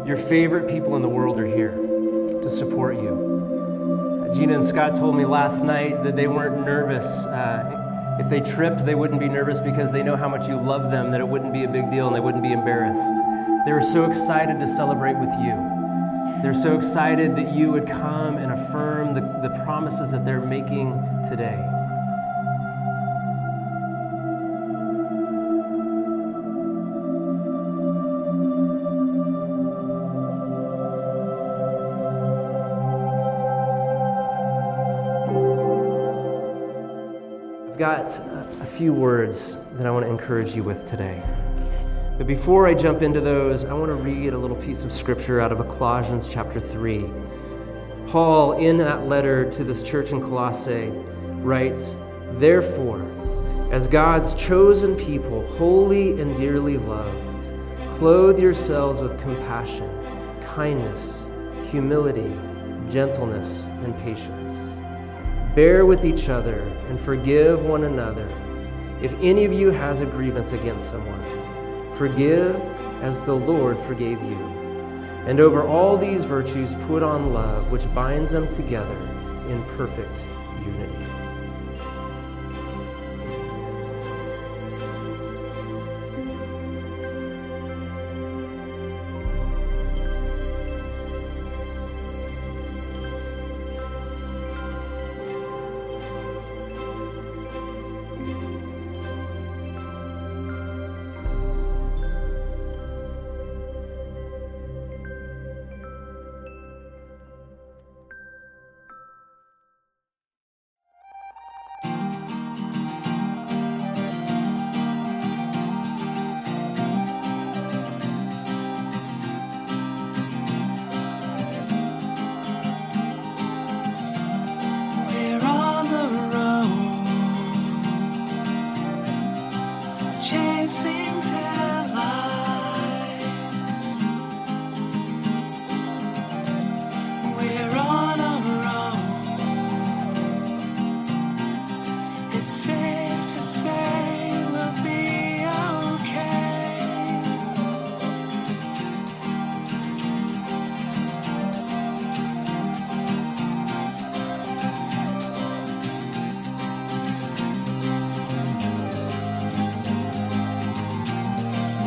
Your favorite people in the world are here to support you. Gina and Scott told me last night that they weren't nervous. If they tripped, they wouldn't be nervous because they know how much you love them, that it wouldn't be a big deal and they wouldn't be embarrassed. They were so excited to celebrate with you. They're so excited that you would come and affirm the promises that they're making today. I've got a few words that I want to encourage you with today. But before I jump into those, I want to read a little piece of scripture out of Colossians chapter 3. Paul, in that letter to this church in Colossae, writes, "Therefore, as God's chosen people, holy and dearly loved, clothe yourselves with compassion, kindness, humility, gentleness, and patience. Bear with each other and forgive one another. If any of you has a grievance against someone, forgive as the Lord forgave you. And over all these virtues put on love, which binds them together in perfect unity."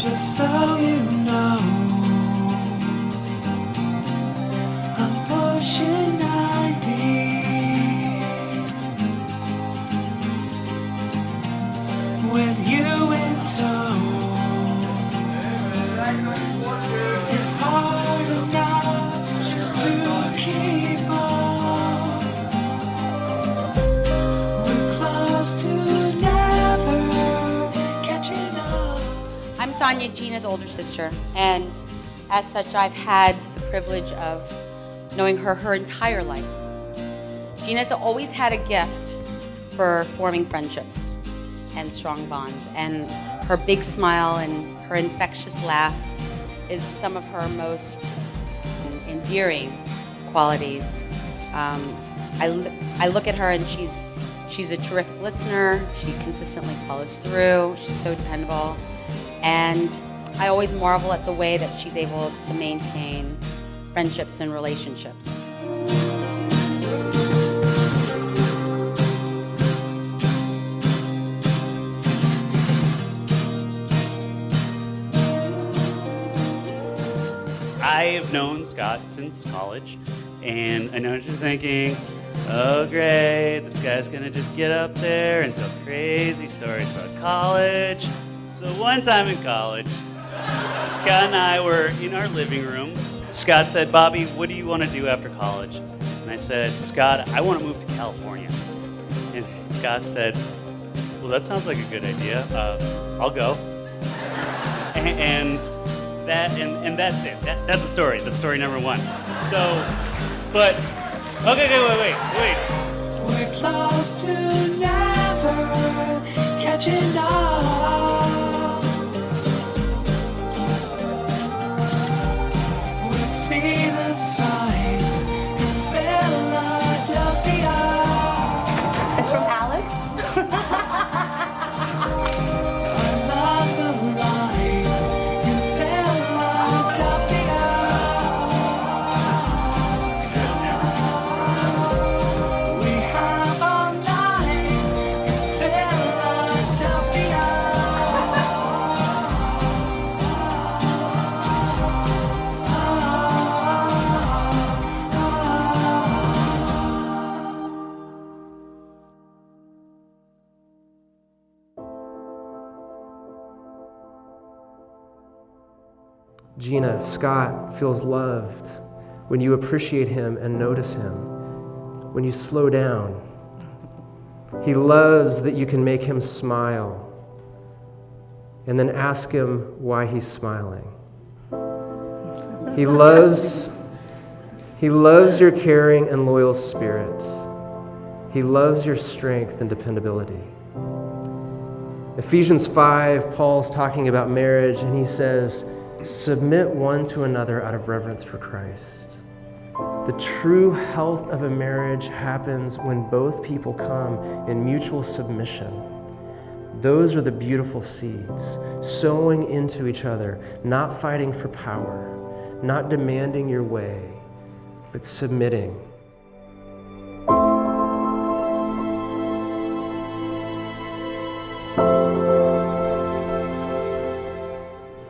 Just so you know, I'm pushing 90. With you in tow, it's hard enough just to keep up. We're close to never catching up. I'm Sonia, Gina's older sister, and as such, I've had the privilege of knowing her entire life. Gina's always had a gift for forming friendships and strong bonds, and her big smile and her infectious laugh is some of her most endearing qualities. I look at her and she's a terrific listener. She consistently follows through. She's so dependable. And I always marvel at the way that she's able to maintain friendships and relationships. I have known Scott since college, and I know what you're thinking, oh great, this guy's gonna just get up there and tell crazy stories about college. So one time in college, Scott and I were in our living room. Scott said, "Bobby, what do you want to do after college?" And I said, "Scott, I want to move to California." And Scott said, "Well, that sounds like a good idea. I'll go." And that's it. That's the story. That's story number one. So, but, okay, wait. We're close to never catching up. We see the signs in Philadelphia. It's from Alex. I love the lights in Philadelphia. Gina, Scott feels loved when you appreciate him and notice him, when you slow down. He loves that you can make him smile and then ask him why he's smiling. He loves your caring and loyal spirit. He loves your strength and dependability. Ephesians 5, Paul's talking about marriage, and he says, submit one to another out of reverence for Christ. The true health of a marriage happens when both people come in mutual submission. Those are the beautiful seeds, sowing into each other, not fighting for power, not demanding your way, but submitting.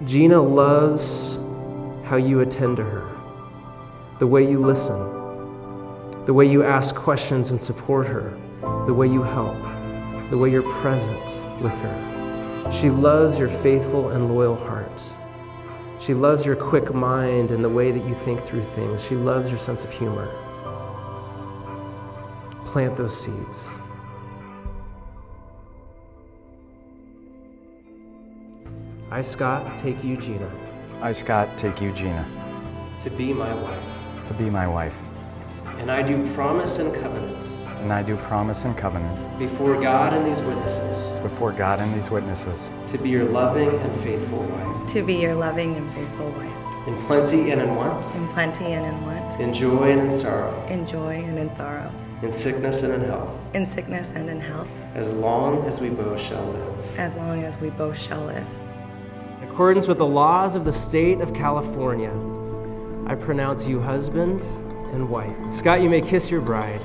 Gina loves how you attend to her, the way you listen, the way you ask questions and support her, the way you help, the way you're present with her. She loves your faithful and loyal heart. She loves your quick mind and the way that you think through things. She loves your sense of humor. Plant those seeds. I, Scott, take you, Gina, I, Scott, take you, Gina, to be my wife. to be my wife. And I do promise and covenant And I do promise and covenant before God and these witnesses before God and these witnesses to be your loving and faithful wife, To be your loving and faithful wife, in plenty and in want, in plenty and in want, in joy and in sorrow, in joy and in sorrow, in sickness and in health, in sickness and in health, as long as we both shall live. as long as we both shall live. In accordance with the laws of the state of California, I pronounce you husband and wife. Scott, you may kiss your bride.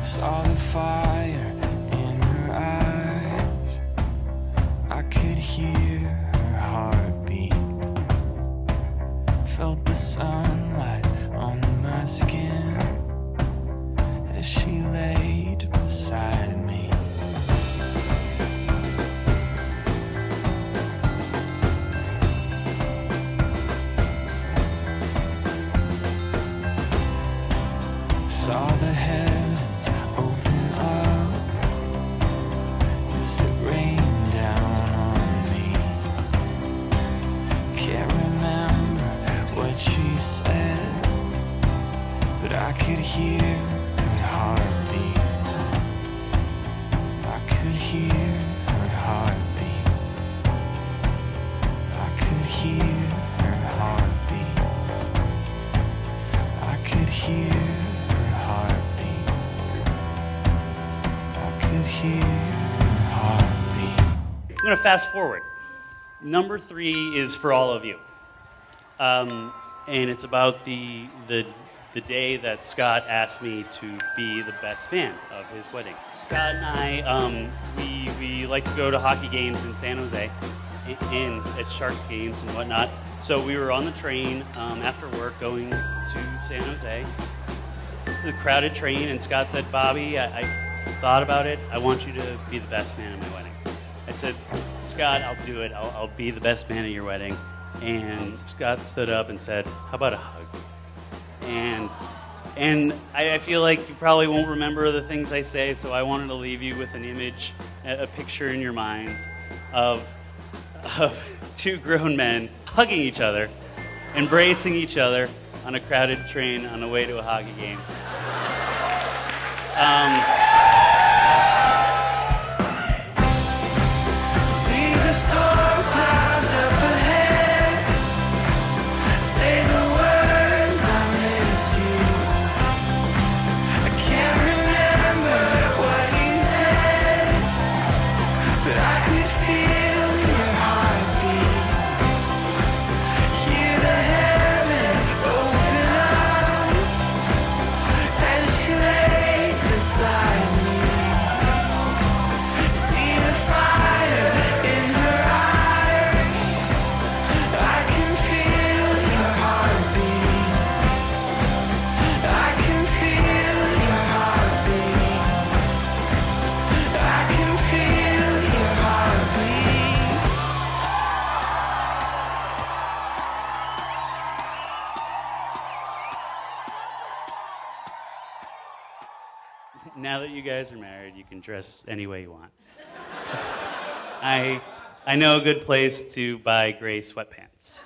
Saw the fire in her eyes. I could hear her heartbeat. Felt the sunlight on my skin as she laid beside me. Saw the heavens open up as it rained down on me. Can't remember what she said, but I could hear her heartbeat. I could hear her heartbeat. I could hear her heartbeat. I could hear her heartbeat. I could hear her heartbeat. I'm going to fast forward. Number 3 is for all of you. And it's about the day that Scott asked me to be the best man of his wedding. Scott and I, we like to go to hockey games in San Jose and at Sharks games and whatnot. So we were on the train after work going to San Jose, the crowded train, and Scott said, Bobby, I thought about it. I want you to be the best man at my wedding. I said, Scott, I'll do it. I'll be the best man at your wedding. And Scott stood up and said, how about a hug? And I feel like you probably won't remember the things I say, so I wanted to leave you with an image, a picture in your minds of 2 grown men hugging each other, embracing each other on a crowded train on the way to a hockey game. See the storm clouds up ahead. Say the words I miss you. I can't remember what you said, but I could feel your heartbeat. Hear the heavens open up as you lay beside now that you guys are married, you can dress any way you want. I know a good place to buy gray sweatpants.